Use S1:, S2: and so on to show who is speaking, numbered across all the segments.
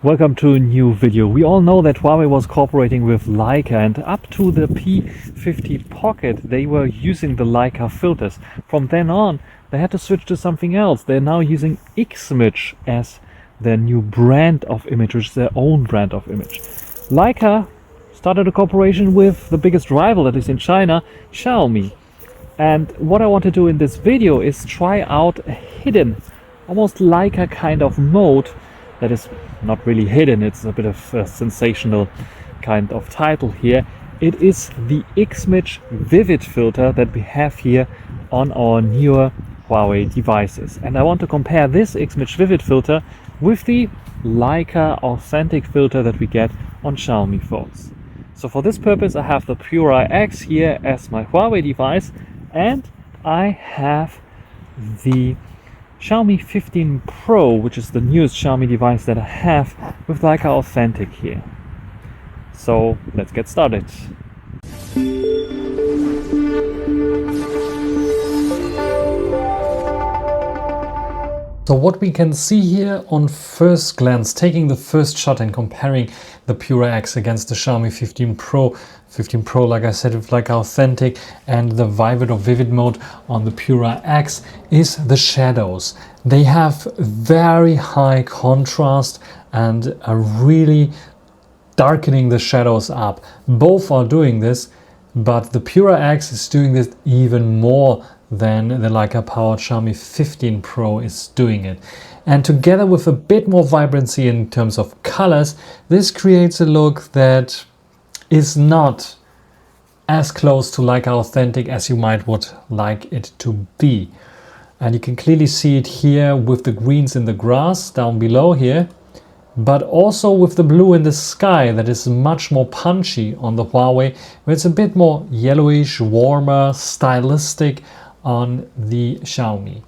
S1: Welcome to a new video. We all know that Huawei was cooperating with Leica, and up to the P50 Pocket they were using the Leica filters. From then on they had to switch to something else. They're now using Ximage as their new brand of image, which is their own brand of image. Leica started a cooperation with the biggest rival, that is in China, Xiaomi. And what I want to do in this video is try out a hidden, almost Leica kind of mode that is not really hidden. It's a bit of a sensational kind of title here. It is the Ximage Vivid filter that we have here on our newer Huawei devices. And I want to compare this Ximage Vivid filter with the Leica Authentic filter that we get on Xiaomi phones. So for this purpose I have the Pura X here as my Huawei device, and I have the Xiaomi 15 Pro, which is the newest Xiaomi device that I have with Leica Authentic here. So let's get started.
S2: So what we can see here on first glance, taking the first shot and comparing the Pura X against the Xiaomi 15 Pro. 15 Pro, like I said, with Leica Authentic, and the Vivid or Vivid mode on the Pura X is the shadows. They have very high contrast and are really darkening the shadows up. Both are doing this, but the Pura X is doing this even more than the Leica powered Xiaomi 15 Pro is doing it. And together with a bit more vibrancy in terms of colors, this creates a look that is not as close to Leica Authentic as you might would like it to be. And you can clearly see it here with the greens in the grass down below here, but also with the blue in the sky that is much more punchy on the Huawei, where it's a bit more yellowish, warmer, stylistic on the Xiaomi.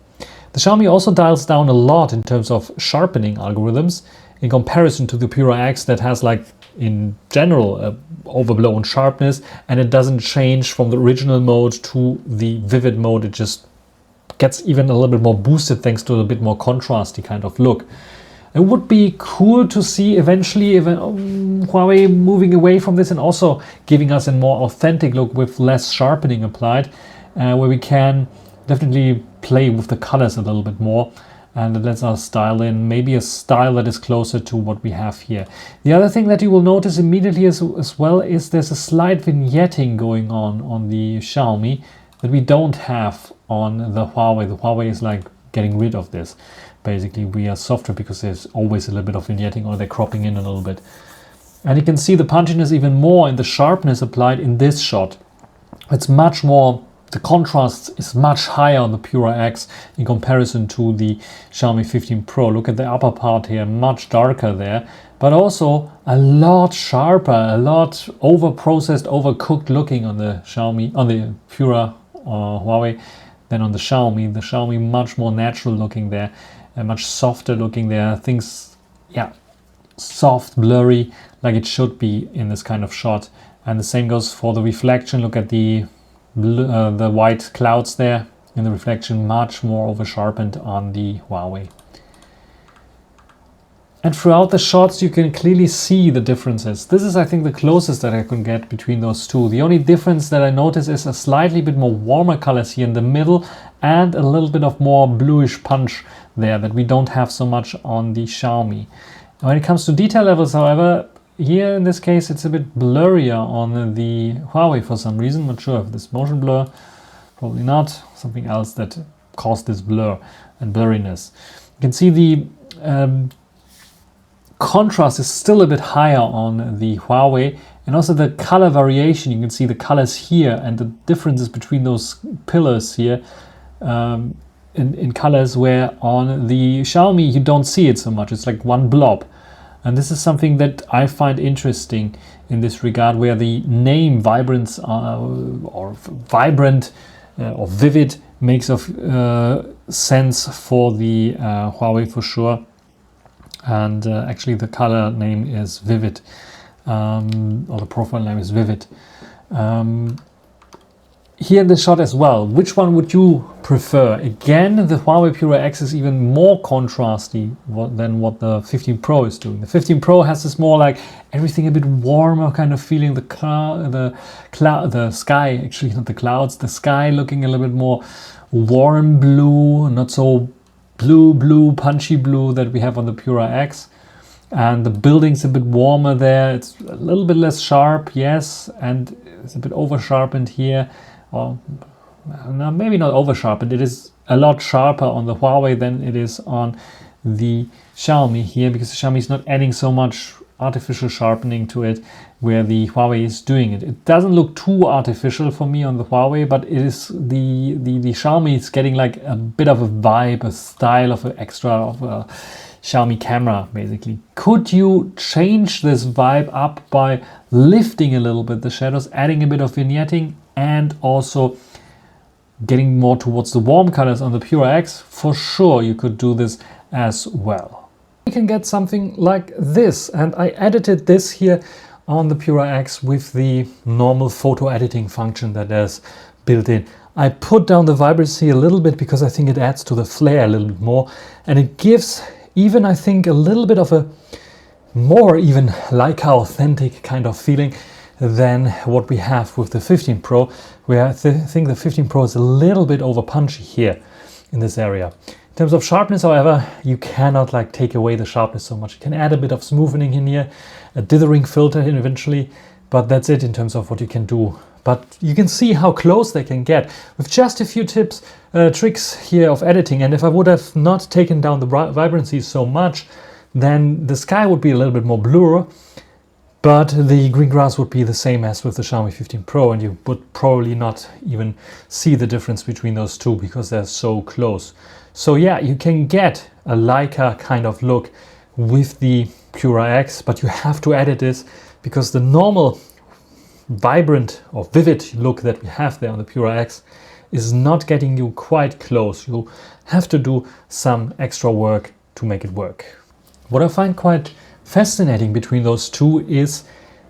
S2: The Xiaomi also dials down a lot in terms of sharpening algorithms in comparison to the Pura X that has, like, in general overblown sharpness, and it doesn't change from the original mode to the Vivid mode. It just gets even a little bit more boosted thanks to a bit more contrasty kind of look. It would be cool to see eventually Huawei moving away from this and also giving us a more authentic look with less sharpening applied, where we can definitely play with the colors a little bit more, and it lets us dial in maybe a style that is closer to what we have here. The other thing that you will notice immediately as well is there's a slight vignetting going on the Xiaomi that we don't have on the Huawei. The Huawei is like getting rid of this. Basically, we are softer because there's always a little bit of vignetting, or they're cropping in a little bit. And you can see the punchiness even more in the sharpness applied in this shot. It's much more, the contrast is much higher on the Pura X in comparison to the Xiaomi 15 Pro. Look at the upper part here, much darker there, but also a lot sharper, a lot over-processed, overcooked looking on the Xiaomi, on the Pura Huawei than on the Xiaomi. The Xiaomi much more natural looking there, and much softer looking there. Things, yeah, soft, blurry, like it should be in this kind of shot. And the same goes for the reflection. Look at the white clouds there in the reflection, much more over sharpened on the Huawei. And throughout the shots you can clearly see the differences. This is, I think, the closest that I can get between those two. The only difference that I notice is a slightly bit more warmer colors here in the middle, and a little bit of more bluish punch there that we don't have so much on the Xiaomi. When it comes to detail levels, however, here in this case it's a bit blurrier on the Huawei for some reason. Not sure if this motion blur, probably not, something else that caused this blur and blurriness. You can see the contrast is still a bit higher on the Huawei, and also the color variation. You can see the colors here and the differences between those pillars here in colors, where on the Xiaomi you don't see it so much. It's like one blob. And this is something that I find interesting in this regard, where the name Vibrance or Vibrant or Vivid makes of sense for the Huawei for sure. And actually the color name is Vivid, or the profile name is Vivid. here in the shot as well, which one would you prefer? Again, the Huawei Pura X is even more contrasty than what the 15 Pro is doing. The 15 Pro has this more like everything a bit warmer kind of feeling. The sky, actually not the clouds, the sky looking a little bit more warm blue, not so blue, punchy blue that we have on the Pura X. And the building's a bit warmer there. It's a little bit less sharp, yes, and it's a bit over sharpened here. Or no, maybe not over sharpened. It is a lot sharper on the Huawei than it is on the Xiaomi here, because the Xiaomi is not adding so much artificial sharpening to it where the Huawei is doing it. It doesn't look too artificial for me on the Huawei, but it is the Xiaomi is getting like a bit of a vibe, a style of an extra of a Xiaomi camera basically. Could you change this vibe up by lifting a little bit the shadows, adding a bit of vignetting, and also getting more towards the warm colors on the Pura X? For sure you could do this as well. You can get something like this, and I edited this here on the Pura X with the normal photo editing function that is built in. I put down the vibrancy a little bit because I think it adds to the flair a little bit more, and it gives even, I think, a little bit of a more even Leica authentic kind of feeling than what we have with the 15 Pro, where I think the 15 Pro is a little bit over punchy here in this area. In terms of sharpness, however, you cannot like take away the sharpness so much. You can add a bit of smoothing in here, a dithering filter in eventually, but that's it in terms of what you can do. But you can see how close they can get with just a few tricks here of editing. And if I would have not taken down the vibrancy so much, then the sky would be a little bit more blur, but the green grass would be the same as with the Xiaomi 15 Pro, and you would probably not even see the difference between those two because they're so close. So yeah, you can get a Leica kind of look with the Pura X, but you have to edit this because the normal vibrant or vivid look that we have there on the Pura X is not getting you quite close. You have to do some extra work to make it work. What I find quite fascinating between those two is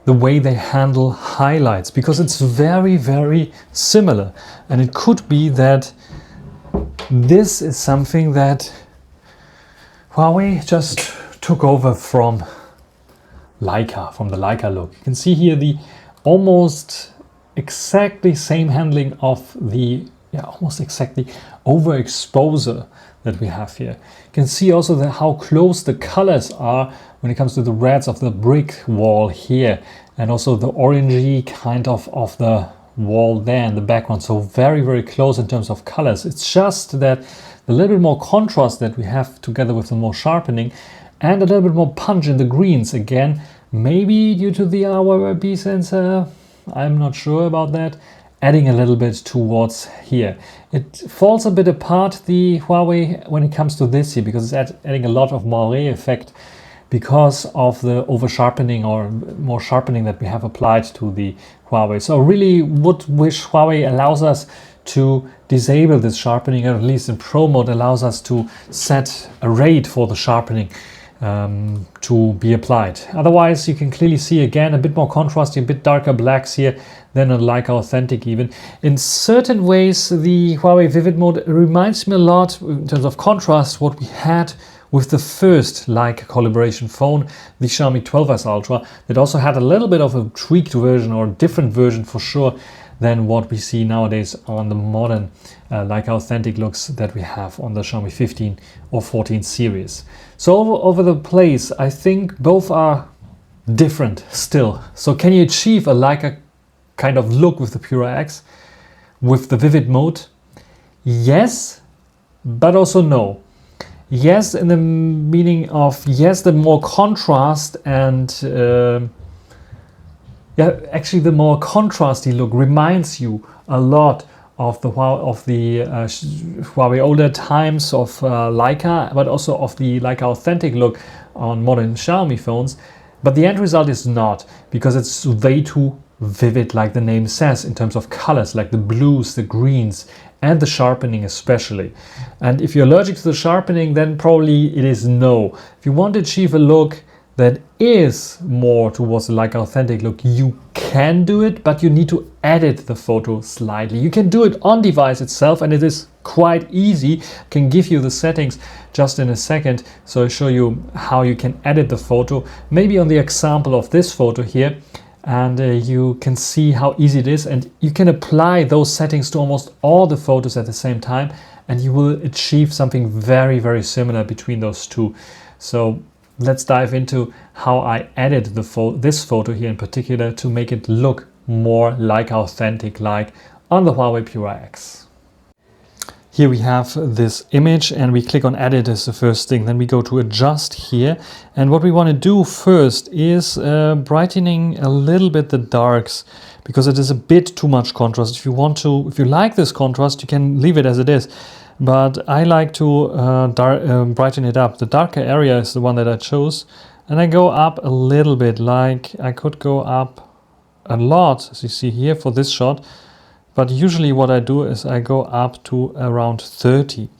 S2: the way they handle highlights, because it's very, very similar. And it could be that this is something that Huawei just took over from Leica, from the Leica Look. You can see here the almost exactly same handling of the almost exactly overexposure that we have here. You can see also how close the colors are when it comes to the reds of the brick wall here, and also the orangey kind of the wall there in the background. So very, very close in terms of colors. It's just that the little bit more contrast that we have together with the more sharpening and a little bit more punch in the greens again, maybe due to the RYB sensor, I'm not sure about that, adding a little bit towards here. It falls a bit apart, the Huawei, when it comes to this here, because it's adding a lot of moire effect because of the over sharpening or more sharpening that we have applied to the Huawei. So I really would wish Huawei allows us to disable this sharpening, or at least in Pro mode allows us to set a rate for the sharpening to be applied. Otherwise, you can clearly see again a bit more contrast, a bit darker blacks here than on Leica Authentic even. In certain ways, the Huawei Vivid mode reminds me a lot in terms of contrast what we had with the first Leica collaboration phone, the Xiaomi 12S Ultra, that also had a little bit of a tweaked version or a different version for sure than what we see nowadays on the modern Leica Authentic looks that we have on the Xiaomi 15 or 14 series. So over the place, I think both are different still. So can you achieve a Leica kind of look with the Pura X with the Vivid mode? Yes, but also no. Yes, in the meaning of yes, the more contrast and actually the more contrasty look reminds you a lot of the Huawei older times of Leica, but also of the Leica Authentic look on modern Xiaomi phones. But the end result is not, because it's way too vivid, like the name says, in terms of colors, like the blues, the greens, and the sharpening especially. And if you're allergic to the sharpening, then probably it is no. If you want to achieve a look that is more towards the Leica authentic look, you can do it, but you need to edit the photo slightly. You can do it on device itself, and it is quite easy. I can give you the settings just in a second, so I'll show you how you can edit the photo, maybe on the example of this photo here, and you can see how easy it is, and you can apply those settings to almost all the photos at the same time, and you will achieve something very, very similar between those two. So let's dive into how I edit this photo here in particular to make it look more like authentic, like on the Huawei Pura X. Here we have this image and we click on edit as the first thing. Then we go to adjust here. And what we want to do first is brightening a little bit the darks, because it is a bit too much contrast. If you like this contrast, you can leave it as it is. But I like to brighten it up. The darker area is the one that I chose. And I go up a little bit, like I could go up a lot, as you see here for this shot. But usually what I do is I go up to around 30.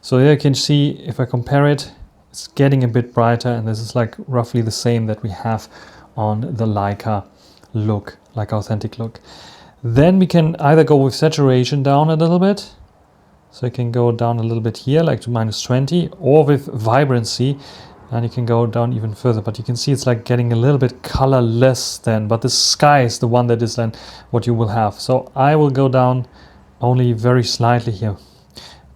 S2: So here you can see, if I compare it, it's getting a bit brighter, and this is like roughly the same that we have on the Leica Look, Leica authentic look. Then we can either go with saturation down a little bit. So you can go down a little bit here, like to -20, or with vibrancy, and you can go down even further. But you can see it's like getting a little bit colorless then, but the sky is the one that is then what you will have. So I will go down only very slightly here,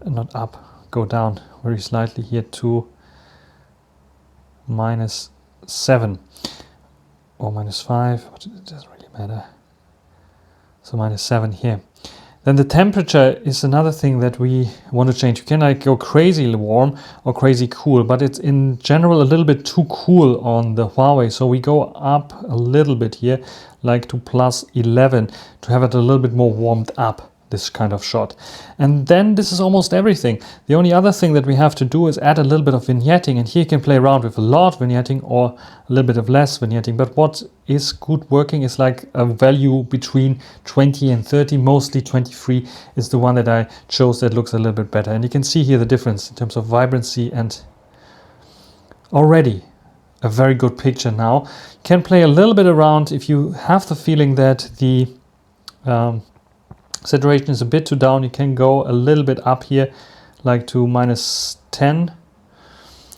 S2: not up, go down very slightly here to -7 or -5, but it doesn't really matter. So -7 here. Then the temperature is another thing that we want to change. You can like go crazy warm or crazy cool, but it's in general a little bit too cool on the Huawei. So we go up a little bit here, like to +11, to have it a little bit more warmed up, this kind of shot. And then this is almost everything. The only other thing that we have to do is add a little bit of vignetting, and here you can play around with a lot of vignetting or a little bit of less vignetting. But what is good working is like a value between 20 and 30. Mostly 23 is the one that I chose that looks a little bit better. And you can see here the difference in terms of vibrancy, and already a very good picture now. You can play a little bit around if you have the feeling that the saturation is a bit too down. You can go a little bit up here, like to -10,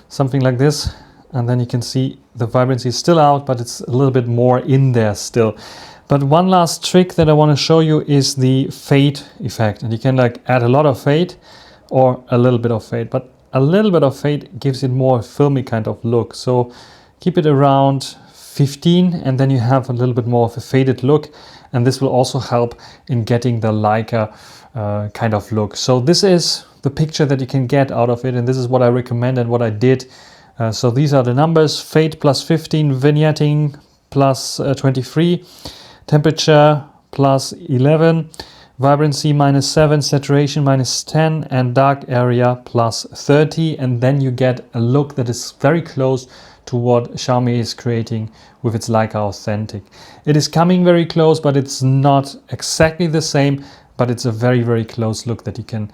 S2: something like this, and then you can see the vibrancy is still out, but it's a little bit more in there still. But one last trick that I want to show you is the fade effect, and you can like add a lot of fade or a little bit of fade, but a little bit of fade gives it more filmy kind of look. So keep it around 15, and then you have a little bit more of a faded look, and this will also help in getting the Leica kind of look. So this is the picture that you can get out of it, and this is what I recommend and what I did. So these are the numbers: fade +15, vignetting +23, temperature +11, vibrancy -7, saturation -10, and dark area +30, and then you get a look that is very close to what Xiaomi is creating with its Leica authentic. It is coming very close, but it's not exactly the same, but it's a very, very close look that you can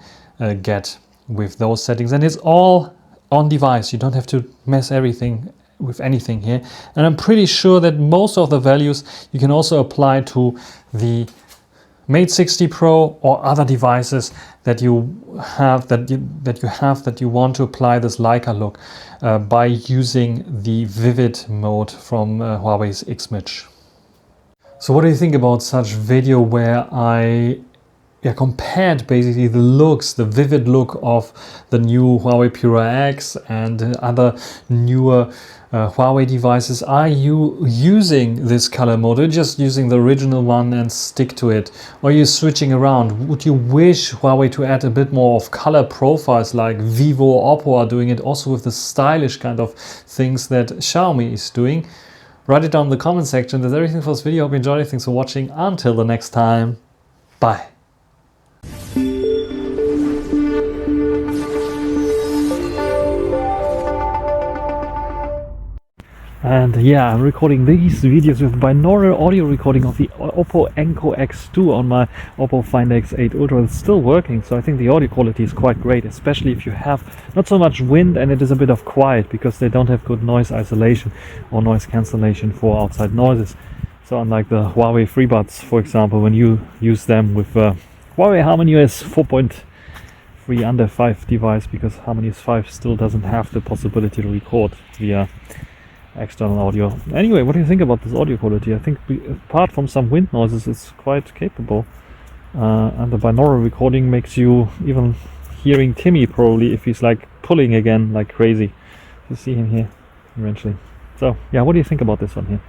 S2: get with those settings. And it's all on device. You don't have to mess everything with anything here. And I'm pretty sure that most of the values you can also apply to the Mate 60 Pro or other devices that you have that you want to apply this Leica look by using the vivid mode from Huawei's Xmage. So what do you think about such video where I compared basically the looks, the vivid look of the new Huawei Pura X and other newer Huawei devices? Are you using this color mode, or just using the original one and stick to it? Or are you switching around? Would you wish Huawei to add a bit more of color profiles like Vivo or Oppo are doing it, also with the stylish kind of things that Xiaomi is doing? Write it down in the comment section. That's everything for this video. Hope you enjoyed it. Thanks for watching. Until the next time. Bye.
S1: And yeah, I'm recording these videos with binaural audio recording of the Oppo Enco X2 on my Oppo Find X8 Ultra. It's still working, so I think the audio quality is quite great, especially if you have not so much wind and it is a bit of quiet, because they don't have good noise isolation or noise cancellation for outside noises. So unlike the Huawei FreeBuds, for example, when you use them with Huawei HarmonyOS 4.3 under 5 device, because HarmonyOS 5 still doesn't have the possibility to record via external audio. Anyway, what do you think about this audio quality? I think apart from some wind noises, it's quite capable, and the binaural recording makes you even hearing Timmy probably if he's like pulling again like crazy. You see him here eventually. So yeah, what do you think about this one here?